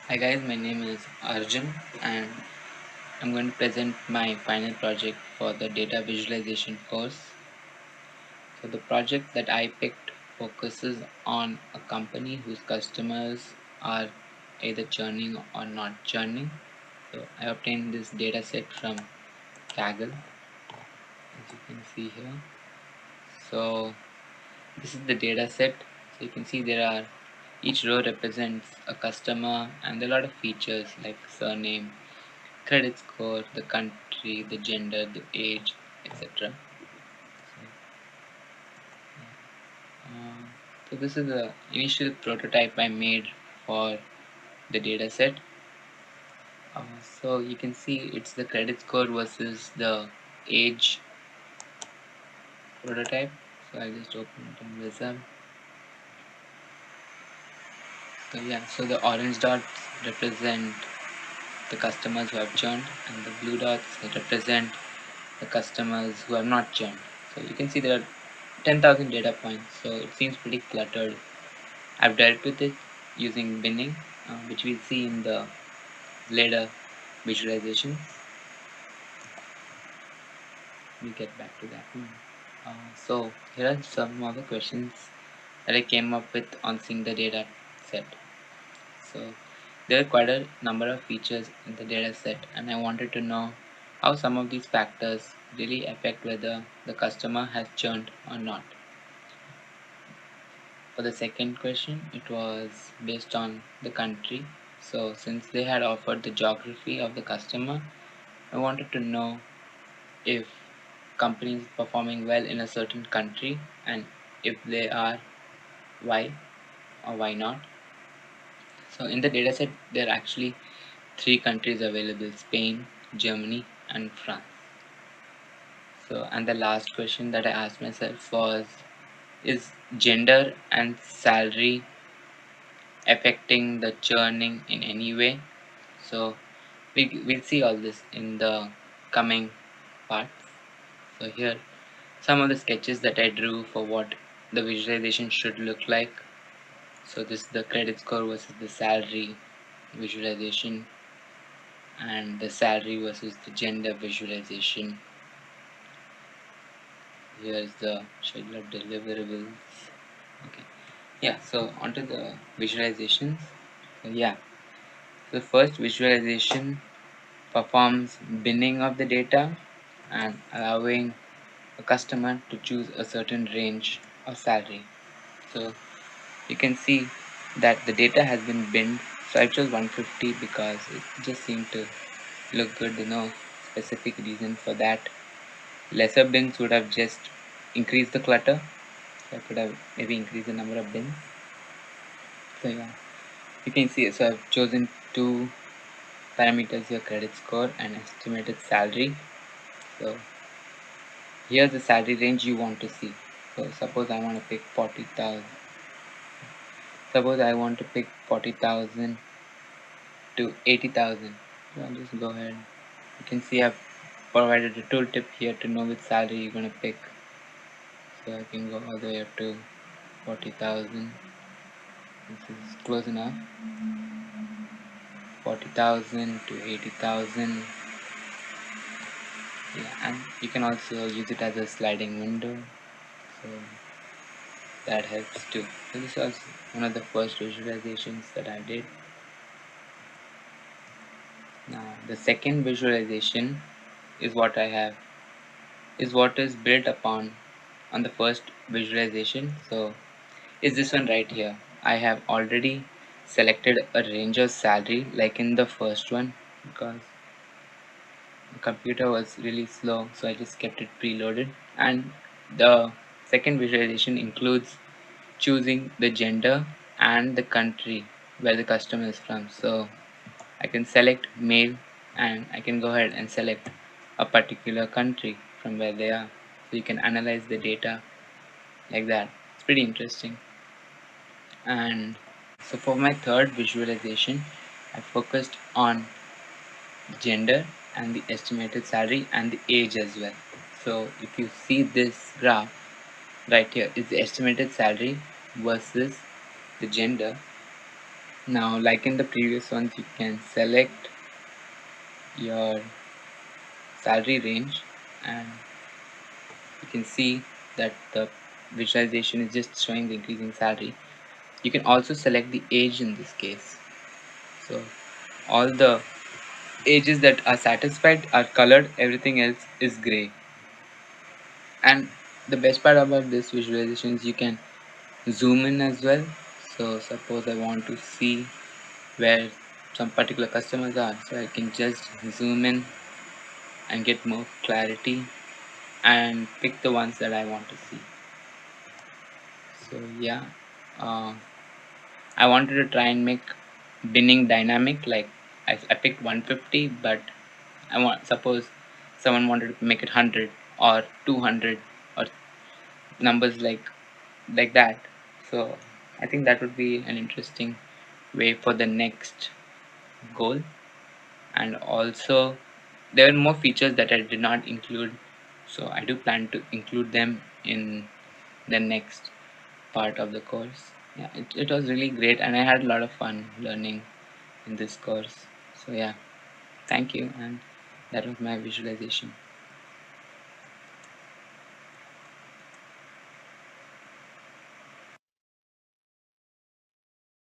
Hi guys, my name is Arjun and I'm going to present my final project for the data visualization course. So the project that I picked focuses on a company whose customers are either churning or not churning. So I obtained this data set from Kaggle, as you can see here. So this is the data set. So you can see each row represents a customer and a lot of features like surname, credit score, the country, the gender, the age, etc. So this is the initial prototype I made for the data set. So you can see it's the credit score versus the age prototype. So I just open it in Wizard. So yeah, so the orange dots represent the customers who have churned and the blue dots represent the customers who have not churned. So you can see there are 10,000 data points, so it seems pretty cluttered. I've dealt with it using binning, which we'll see in the later visualization. We'll get back to that one. So here are some of the questions that I came up with on seeing the data set. So there are quite a number of features in the data set, and I wanted to know how some of these factors really affect whether the customer has churned or not. For the second question, it was based on the country. So since they had offered the geography of the customer, I wanted to know if companies performing well in a certain country, and if they are, why or why not. So in the dataset, there are actually three countries available: Spain, Germany, and France. So, and the last question that I asked myself was, is gender and salary affecting the churning in any way? So we'll see all this in the coming parts. So here some of the sketches that I drew for what the visualization should look like. So this is the credit score versus the salary visualization, and the salary versus the gender visualization. Here's the schedule of deliverables. Okay, yeah, so onto the visualizations. So yeah, the first visualization performs binning of the data and allowing a customer to choose a certain range of salary. So you can see that the data has been binned. So I chose 150 because it just seemed to look good. No specific reason for that. Lesser bins would have just increased the clutter. So I could have maybe increased the number of bins. So yeah, you can see it. So I've chosen two parameters here: credit score and estimated salary. So here's the salary range you want to see. So suppose I want to pick 40,000. Suppose I want to pick 40,000 to 80,000. So I'll just go ahead. You can see I've provided a tooltip here to know which salary you're going to pick. So I can go all the way up to 40,000. This is close enough. 40,000 to 80,000. Yeah, and you can also use it as a sliding window. So that helps too. So this was one of the first visualizations that I did. Now the second visualization is what I have is what is built upon on the first visualization. So is this one right here. I have already selected a range of salary like in the first one because the computer was really slow, so I just kept it preloaded. And the second visualization includes choosing the gender and the country where the customer is from. So I can select male and I can go ahead and select a particular country from where they are. So you can analyze the data like that. It's pretty interesting. And so for my third visualization, I focused on gender and the estimated salary and the age as well. So if you see this graph right here is the estimated salary versus the gender. Now, like in the previous ones, you can select your salary range, and you can see that the visualization is just showing the increasing salary. You can also select the age in this case. So all the ages that are satisfied are colored, everything else is gray. And the best part about this visualization is you can zoom in as well. So suppose I want to see where some particular customers are, so I can just zoom in and get more clarity and pick the ones that I want to see. So yeah, uh, I wanted to try and make binning dynamic. Like I picked 150, but I want, suppose someone wanted to make it 100 or 200 or numbers like that. So I think that would be an interesting way for the next goal. And also there are more features that I did not include, so I do plan to include them in the next part of the course. Yeah, it was really great and I had a lot of fun learning in this course. So yeah, thank you, and that was my visualization.